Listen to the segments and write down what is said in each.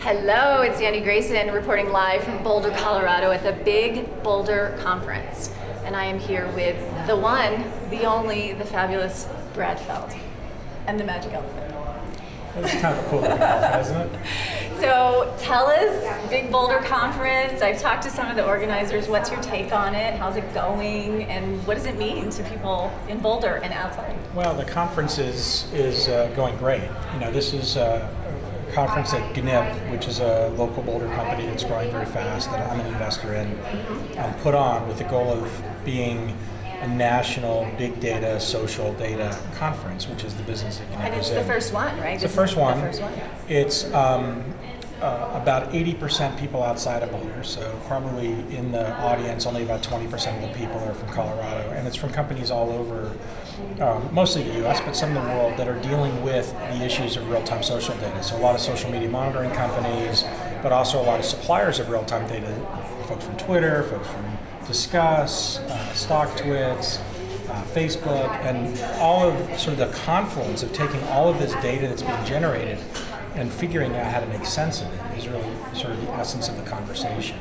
Hello, it's Sandy Grayson reporting live from Boulder, Colorado at the big Boulder Conference. And I am here with the one, the only, the fabulous Brad Feld and the magic elephant. That's kind of a cool looking outfit, isn't it? So tell us, big Boulder Conference. I've talked to some of the organizers. What's your take on it? How's it going? And what does it mean to people in Boulder and outside? Well, the conference is going great. You know, this is a conference at GNIP, which is a local Boulder company that's growing very fast, that I'm an investor in, put on with the goal of being a national big data, social data conference, which is the business that GNIP is in. And it's the first one, right? It's the first one. It's about 80% people outside of Boulder, so probably in the audience only about 20% of the people are from Colorado, and it's from companies all over, mostly the US, but some of the world that are dealing with the issues of real-time social data. So a lot of social media monitoring companies, but also a lot of suppliers of real-time data, folks from Twitter, folks from Discuss, StockTwits, Facebook, and all of sort of the confluence of taking all of this data that's being generated and figuring out how to make sense of it is really sort of the essence of the conversation.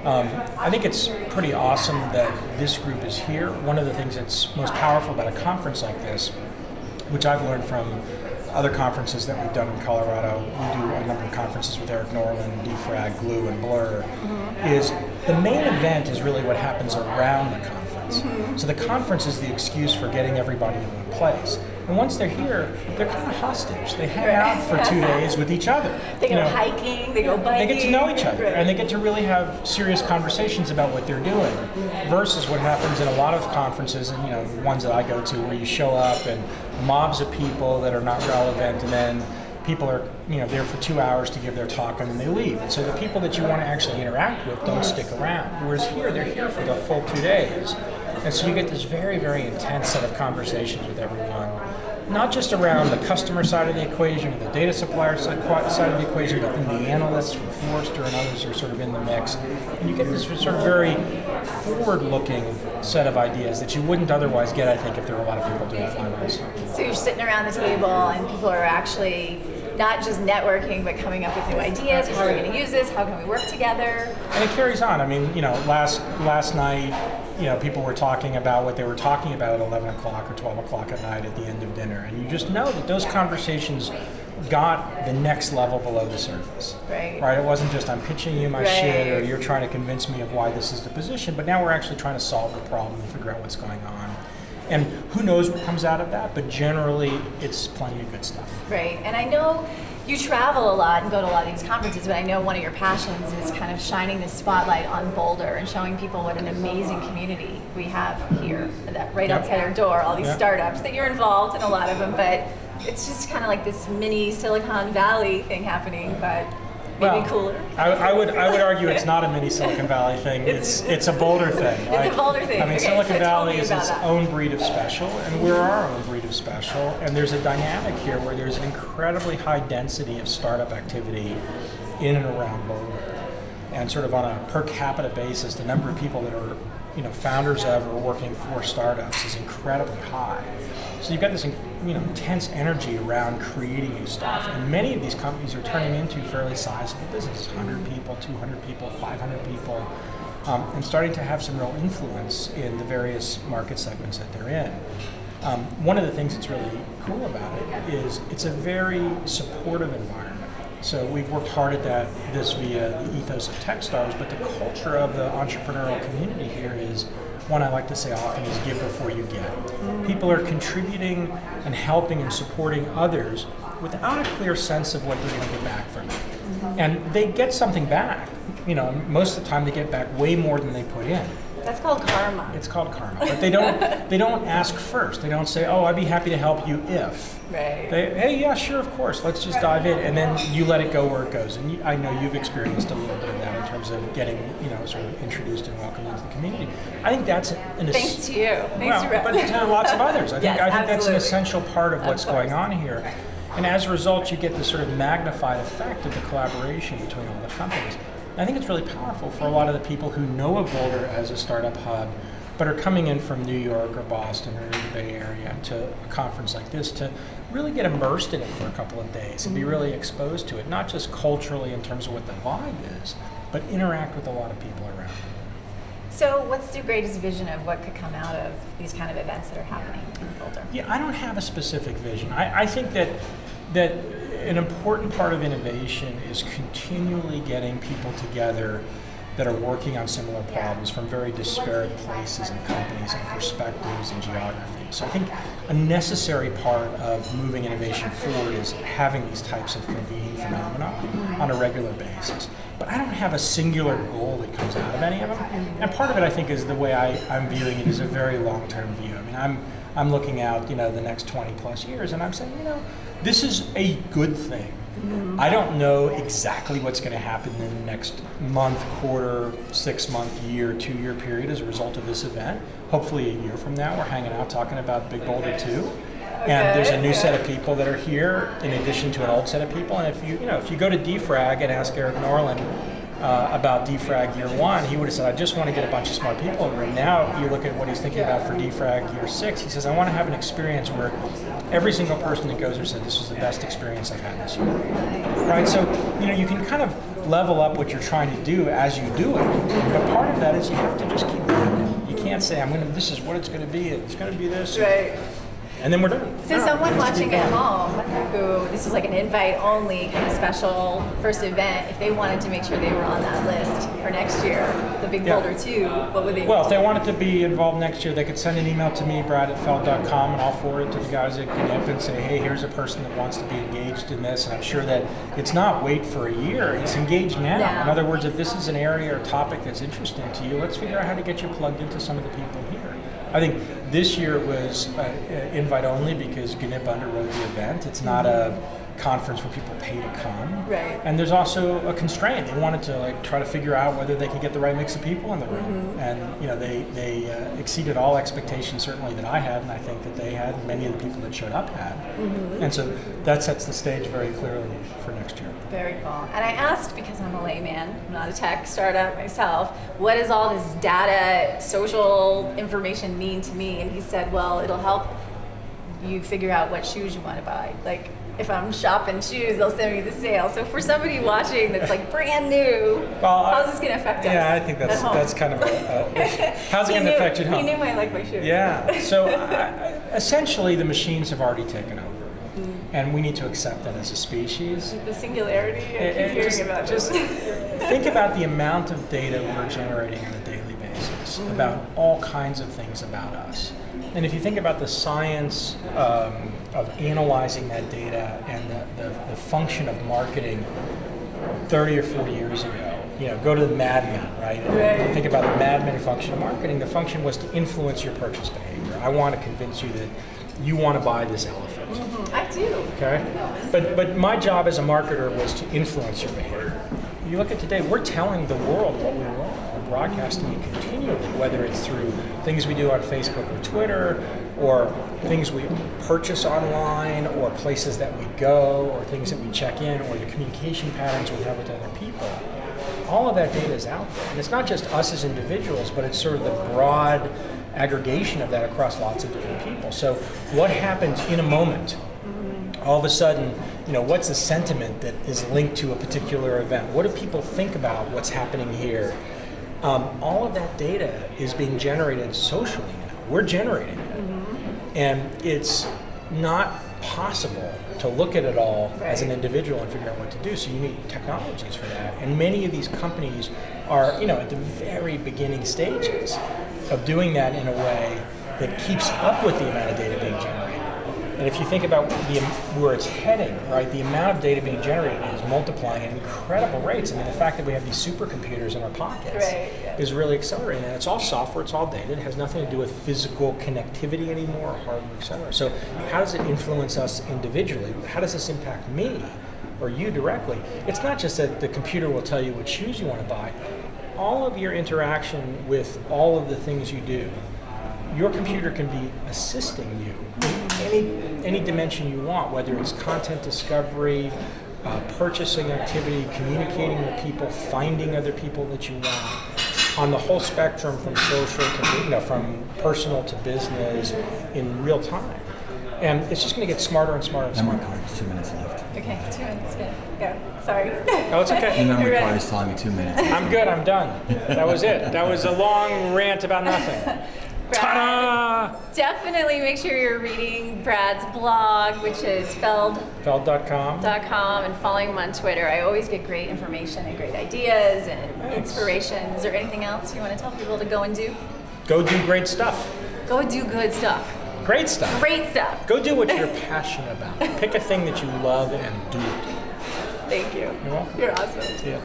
I think it's pretty awesome that this group is here. One of the things that's most powerful about a conference like this, which I've learned from other conferences that we've done in Colorado, we do a number of conferences with Eric Norland, Defrag, Glue, and Blur, is the main event is really what happens around the conference. So the conference is the excuse for getting everybody in one place. And once they're here, they're kind of hostage. They hang out for 2 days with each other. They go hiking, they go biking. They get to know each other, and they get to really have serious conversations about what they're doing, versus what happens in a lot of conferences, and the ones that I go to, where you show up and mobs of people that are not relevant, and then people are there for 2 hours to give their talk, and then they leave. And so the people that you want to actually interact with don't stick around. Whereas here, they're here for the full 2 days. And so you get this very, very intense set of conversations with everyone, not just around the customer side of the equation, or the data supplier side of the equation, but then the analysts from Forrester and others are sort of in the mix. And you get this sort of very forward-looking set of ideas that you wouldn't otherwise get, I think, if there were a lot of people doing flybys. So you're sitting around the table and people are actually not just networking, but coming up with new ideas. How are we going to use this? How can we work together? And it carries on. I mean, last night, people were talking about what they were talking about at 11 o'clock or 12 o'clock at night at the end of dinner. And you just know that those conversations got the next level below the surface. Right? It wasn't just I'm pitching you my shit, or you're trying to convince me of why this is the position, but now we're actually trying to solve the problem and figure out what's going on. And who knows what comes out of that, but generally it's plenty of good stuff. Right, and I know you travel a lot and go to a lot of these conferences, but I know one of your passions is kind of shining the spotlight on Boulder and showing people what an amazing community we have here, that right outside our door, all these startups that you're involved in a lot of them, but it's just kind of like this mini Silicon Valley thing happening, but maybe cooler. I would argue it's not a mini Silicon Valley thing. It's a Boulder thing. It's a Boulder thing. I mean, Silicon Valley is its own breed of special, and we're our own breed of special. And there's a dynamic here where there's an incredibly high density of startup activity in and around Boulder, and sort of on a per capita basis, the number of people that are founders of or working for startups is incredibly high. So you've got this intense energy around creating new stuff, and many of these companies are turning into fairly sizable businesses, 100 people, 200 people, 500 people, and starting to have some real influence in the various market segments that they're in. One of the things that's really cool about it is it's a very supportive environment. So we've worked hard at this via the ethos of Techstars, but the culture of the entrepreneurial community here is one I like to say often is give before you get. People are contributing and helping and supporting others without a clear sense of what they're going to get back from it. And they get something back. Most of the time they get back way more than they put in. That's called karma. It's called karma, but they don't ask first. They don't say, "Oh, I'd be happy to help you if." Right. Hey, yeah, sure, of course. Let's just dive in, and then you let it go where it goes. And I know you've experienced a little bit of that in terms of getting, sort of introduced and welcomed into the community. I think that's thanks to you. Thanks to but to lots of others. I think that's an essential part of what's going on here. And as a result, you get this sort of magnified effect of the collaboration between all the companies. And I think it's really powerful for a lot of the people who know of Boulder as a startup hub, but are coming in from New York or Boston or the Bay Area to a conference like this to really get immersed in it for a couple of days and be really exposed to it, not just culturally in terms of what the vibe is, but interact with a lot of people around. So what's your greatest vision of what could come out of these kind of events that are happening in Boulder? Yeah, I don't have a specific vision. I think that an important part of innovation is continually getting people together that are working on similar problems from very disparate places and companies and perspectives and geographies. So I think a necessary part of moving innovation forward is having these types of convening phenomena on a regular basis. But I don't have a singular goal that comes out of any of them. And part of it, I think, is the way I'm viewing it is a very long-term view. I mean, I'm looking out, the next 20 plus years, and I'm saying, this is a good thing. I don't know exactly what's going to happen in the next month, quarter, 6 month, year, 2 year period as a result of this event. Hopefully a year from now, we're hanging out talking about Big Boulder 2. And there's a new set of people that are here in addition to an old set of people. And if you go to DFRAG and ask Eric Norland about DFRAG year 1, he would have said, I just want to get a bunch of smart people in the room. Now you look at what he's thinking about for DFRAG year 6, he says, I want to have an experience where every single person that goes there said, this was the best experience I've had this year. Right, so you can kind of level up what you're trying to do as you do it, but part of that is you have to just keep doing it. You can't say, this is what it's going to be, it's going to be this. Right. And then we're done. So someone watching at home who, this is like an invite-only kind of special first event, if they wanted to make sure they were on that list for next year, the Big Boulder 2, what would they do? Well, if they wanted to be involved next year, they could send an email to me, Brad@Feld.com, and I'll forward it to the guys at GNIP and say, hey, here's a person that wants to be engaged in this, and I'm sure that it's not wait for a year, it's engaged now. In other words, if this is an area or topic that's interesting to you, let's figure out how to get you plugged into some of the people here. I think this year it was invite only because GNIP underwrote the event. It's not a conference where people pay to come. Right. And there's also a constraint. They wanted to try to figure out whether they could get the right mix of people in the room. And they exceeded all expectations certainly that I had, and I think that they had, and many of the people that showed up had. And so that sets the stage very clearly for next year. Very cool. And I asked, because I'm a layman, I'm not a tech startup myself, what does all this data, social information mean to me? And he said, well, it'll help you figure out what shoes you want to buy. Like, if I'm shopping shoes, they'll send me the sale. So for somebody watching that's like brand new, how's this going to affect us? Yeah, I think that's kind of how's it going to affect you at home? He knew I like my shoes. Yeah, so essentially the machines have already taken over. And we need to accept that as a species. The singularity, I keep hearing about just think about the amount of data we're generating on a daily basis about all kinds of things about us. And if you think about the science of analyzing that data and the function of marketing 30 or 40 years ago, go to the Mad Men, right? And think about the Mad Men function of marketing. The function was to influence your purchase behavior. I want to convince you that you want to buy this elephant. I do. Okay? But my job as a marketer was to influence your behavior. You look at today, we're telling the world what we want. We're broadcasting it continually, whether it's through things we do on Facebook or Twitter, or things we purchase online, or places that we go, or things that we check in, or the communication patterns we have with other people. All of that data is out there. And it's not just us as individuals, but it's sort of the broad aggregation of that across lots of different people. So what happens in a moment? All of a sudden, what's the sentiment that is linked to a particular event? What do people think about what's happening here? All of that data is being generated socially now. We're generating it. And it's not possible to look at it all as an individual and figure out what to do. So you need technologies for that. And many of these companies are, at the very beginning stages of doing that in a way that keeps up with the amount of data being generated. And if you think about where it's heading, right, the amount of data being generated is multiplying at incredible rates. I mean, the fact that we have these supercomputers in our pockets is really accelerating. And it's all software, it's all data. It has nothing to do with physical connectivity anymore, or hardware, et cetera. So how does it influence us individually? How does this impact me or you directly? It's not just that the computer will tell you what shoes you want to buy. All of your interaction with all of the things you do, your computer can be assisting you in any dimension you want, whether it's content discovery, purchasing activity, communicating with people, finding other people that you want. on the whole spectrum from social to, from personal to business in real time. And it's just going to get smarter and smarter and smarter. Memory card is 2 minutes left. Okay, 2 minutes. Go. Sorry. Oh, it's okay. The memory card is telling me 2 minutes. I'm good. I'm done. That was it. That was a long rant about nothing. Ta-da! Definitely make sure you're reading Brad's blog, which is Feld.com. and following him on Twitter. I always get great information and great ideas and inspiration. Is there anything else you want to tell people to go and do? Go do great stuff. Go do good stuff. Great stuff. Great stuff. Go do what you're passionate about. Pick a thing that you love and do it. Thank you. You're welcome. You're awesome. See ya.